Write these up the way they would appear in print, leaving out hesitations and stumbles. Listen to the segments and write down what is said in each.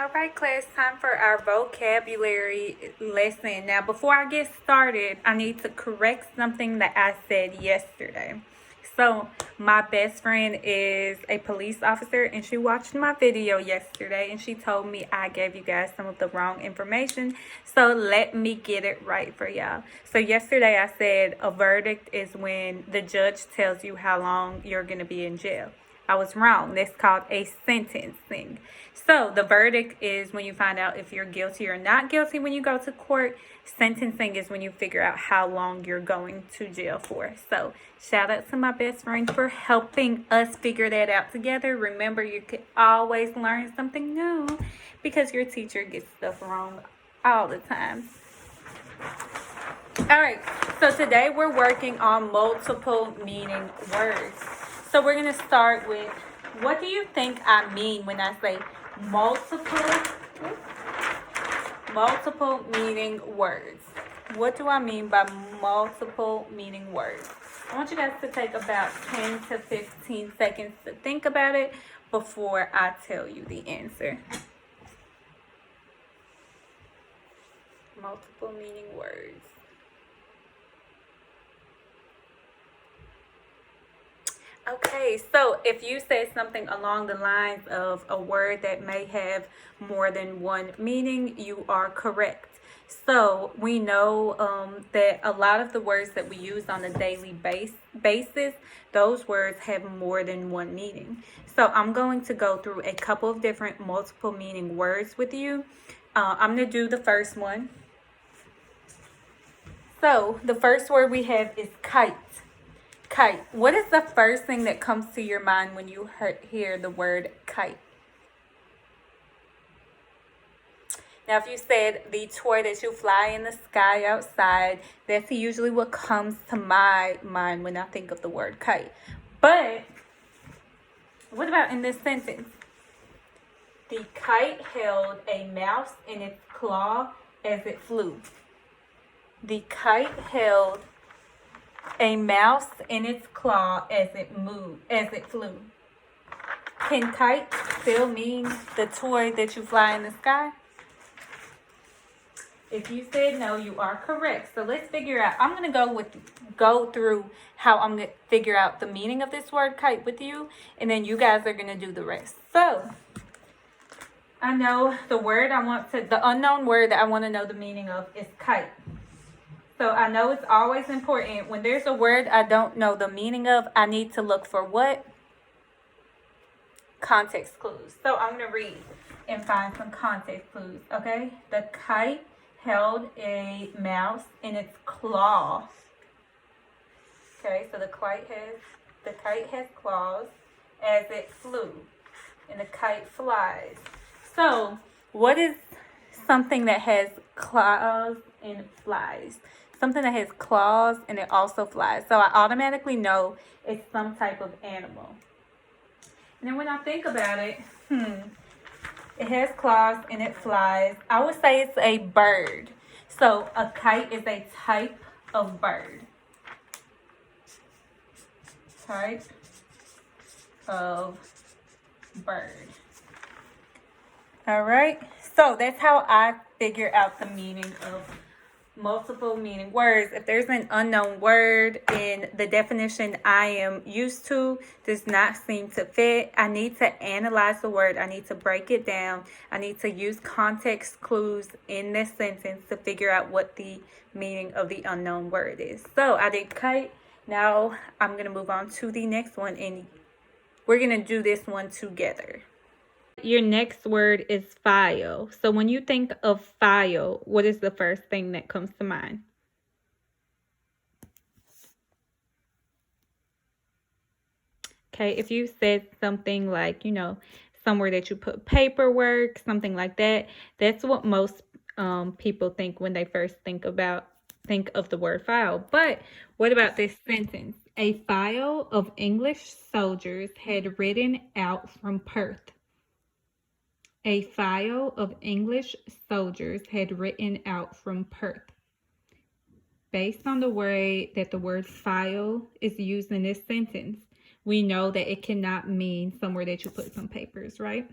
All right, class, time for our vocabulary lesson. Now, before I get started, I need to correct something that I said yesterday. So, my best friend is a police officer, and she watched my video yesterday, and she told me I gave you guys some of the wrong information. So, let me get it right for y'all. So, yesterday I said a verdict is when the judge tells you how long you're going to be in jail. I was wrong. That's called a sentencing. So the verdict is when you find out if you're guilty or not guilty when you go to court. Sentencing is when you figure out how long you're going to jail for. So shout out to my best friend for helping us figure that out together. Remember, you can always learn something new because your teacher gets stuff wrong all the time. All right, so today we're working on multiple meaning words. So we're going to start with, what do you think I mean when I say multiple meaning words? What do I mean by multiple meaning words? I want you guys to take about 10 to 15 seconds to think about it before I tell you the answer. Multiple meaning words. Okay, so if you said something along the lines of a word that may have more than one meaning, you are correct. So we know that a lot of the words that we use on a daily basis, those words have more than one meaning. So I'm going to go through a couple of different multiple meaning words with you. I'm going to do the first one. So the first word we have is kite. Kite. What is the first thing that comes to your mind when you hear the word kite? Now, if you said the toy that you fly in the sky outside, that's usually what comes to my mind when I think of the word kite. But what about in this sentence? The kite held a mouse in its claw as it flew. The kite held a mouse in its claw as it flew. Can kite still mean the toy that you fly in the sky? If you said no, you are correct. So let's figure out. I'm going to go through how I'm going to figure out the meaning of this word kite with you, and then you guys are going to do the rest. So I know the unknown word that I want to know the meaning of is kite. So I know it's always important when there's a word I don't know the meaning of, I need to look for what? Context clues. So I'm going to read and find some context clues, okay? The kite held a mouse in its claw. Okay, so the kite has claws as it flew, and the kite flies. So what is something that has claws and flies? Something that has claws and it also flies. So I automatically know it's some type of animal. And then when I think about it, it has claws and it flies. I would say it's a bird. So a kite is a type of bird. Type of bird. All right. So that's how I figure out the meaning of multiple meaning words. If there's an unknown word and the definition I am used to does not seem to fit, I need to analyze the word. I need to break it down. I need to use context clues in this sentence to figure out what the meaning of the unknown word is. So I did kite. Now I'm going to move on to the next one, and we're going to do this one together. Your next word is file. So when you think of file, what is the first thing that comes to mind? Okay, if you said something like, somewhere that you put paperwork, something like that, that's what most people think when they first think of the word file. But what about this sentence? A file of English soldiers had ridden out from Perth. A file of English soldiers had ridden out from Perth. Based on the way that the word file is used in this sentence, we know that it cannot mean somewhere that you put some papers, right?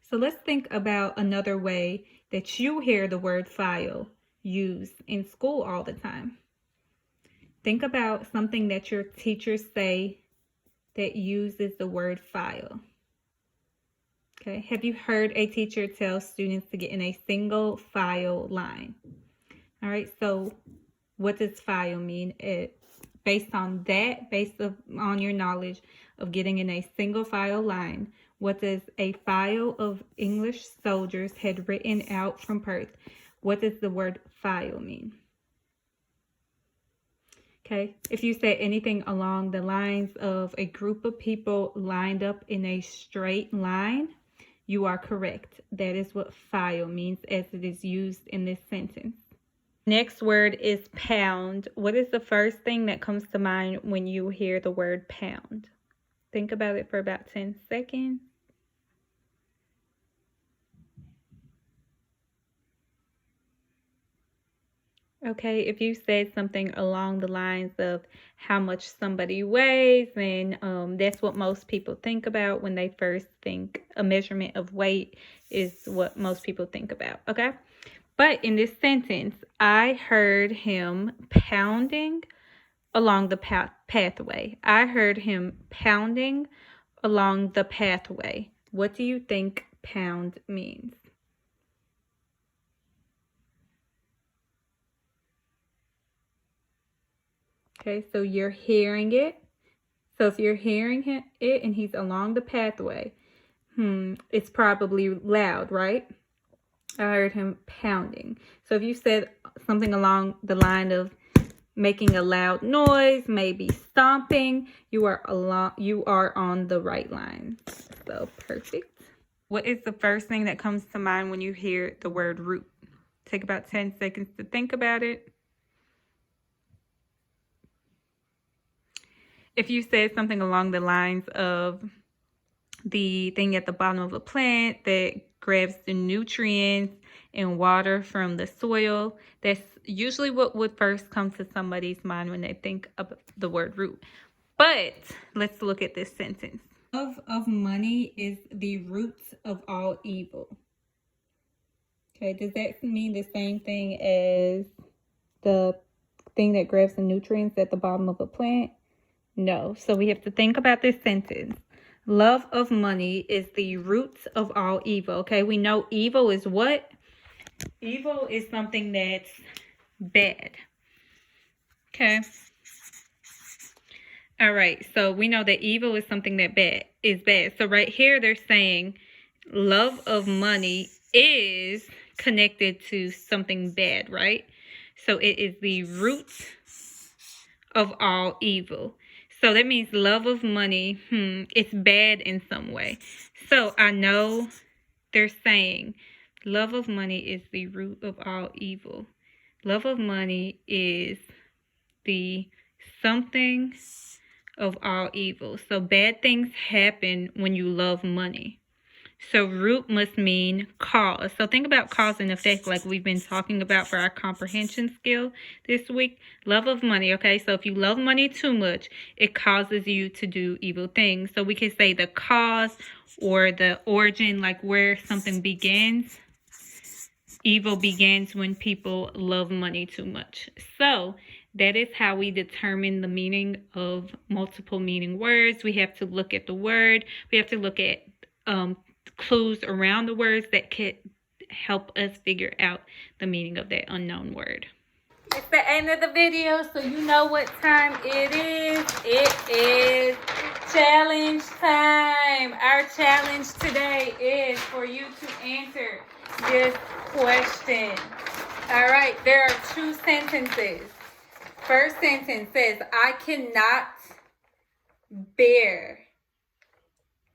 So let's think about another way that you hear the word file used in school all the time. Think about something that your teachers say that uses the word file. Okay, have you heard a teacher tell students to get in a single file line? All right, so what does file mean? Based on that, on your knowledge of getting in a single file line, what does a file of English soldiers had written out from Perth? What does the word file mean? Okay, if you say anything along the lines of a group of people lined up in a straight line, you are correct. That is what file means as it is used in this sentence. Next word is pound. What is the first thing that comes to mind when you hear the word pound? Think about it for about 10 seconds. Okay, if you said something along the lines of how much somebody weighs, then that's what most people think about when they first think a measurement of weight is what most people think about, okay? But in this sentence, I heard him pounding along the pathway. I heard him pounding along the pathway. What do you think pound means? Okay, so you're hearing it. So if you're hearing it and he's along the pathway, it's probably loud, right? I heard him pounding. So if you said something along the line of making a loud noise, maybe stomping, you are on the right line. So perfect. What is the first thing that comes to mind when you hear the word root? Take about 10 seconds to think about it. If you said something along the lines of the thing at the bottom of a plant that grabs the nutrients and water from the soil, that's usually what would first come to somebody's mind when they think of the word root. But let's look at this sentence. Love of money is the root of all evil. Okay, does that mean the same thing as the thing that grabs the nutrients at the bottom of a plant? No. So we have to think about this sentence. Love of money is the root of all evil. Okay, we know evil is what? Evil is something that's bad. Okay. All right, so we know that evil is something that is bad. So right here they're saying love of money is connected to something bad, right? So it is the root of all evil. So that means love of money, it's bad in some way. So I know they're saying love of money is the root of all evil. Love of money is the something of all evil. So bad things happen when you love money. So root must mean cause. So think about cause and effect like we've been talking about for our comprehension skill this week. Love of money, okay? So if you love money too much, it causes you to do evil things. So we can say the cause or the origin, like where something begins. Evil begins when people love money too much. So that is how we determine the meaning of multiple meaning words. We have to look at the word. We have to look at clues around the words that could help us figure out the meaning of that unknown word. It's the end of the video, so you know what time it is. It is challenge time. Our challenge today is for you to answer this question. All right, there are two sentences. First sentence says, I cannot bear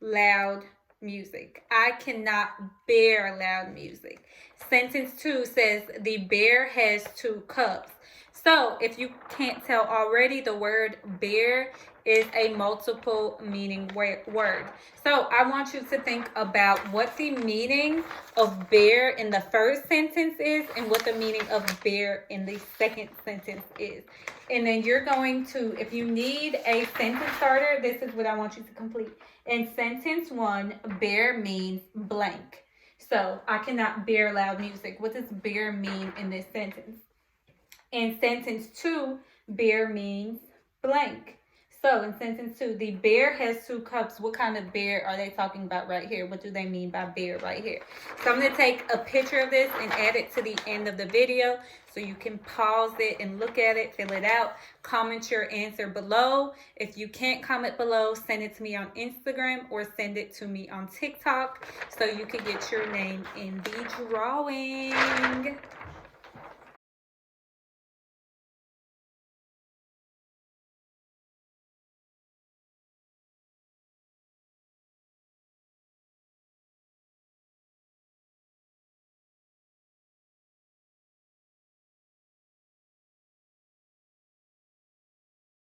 loud music. I cannot bear loud music. Sentence 2 says, the bear has 2 cups. So if you can't tell already, the word bear is a multiple meaning word. So I want you to think about what the meaning of bear in the first sentence is and what the meaning of bear in the second sentence is. And then you're going to, if you need a sentence starter, this is what I want you to complete. In sentence 1, bear means blank. So I cannot bear loud music. What does bear mean in this sentence? In sentence 2, bear means blank. So in sentence 2, the bear has 2 cups. What kind of bear are they talking about right here? What do they mean by bear right here? So I'm going to take a picture of this and add it to the end of the video so you can pause it and look at it, fill it out, comment your answer below. If you can't comment below, send it to me on Instagram or send it to me on TikTok so you can get your name in the drawing.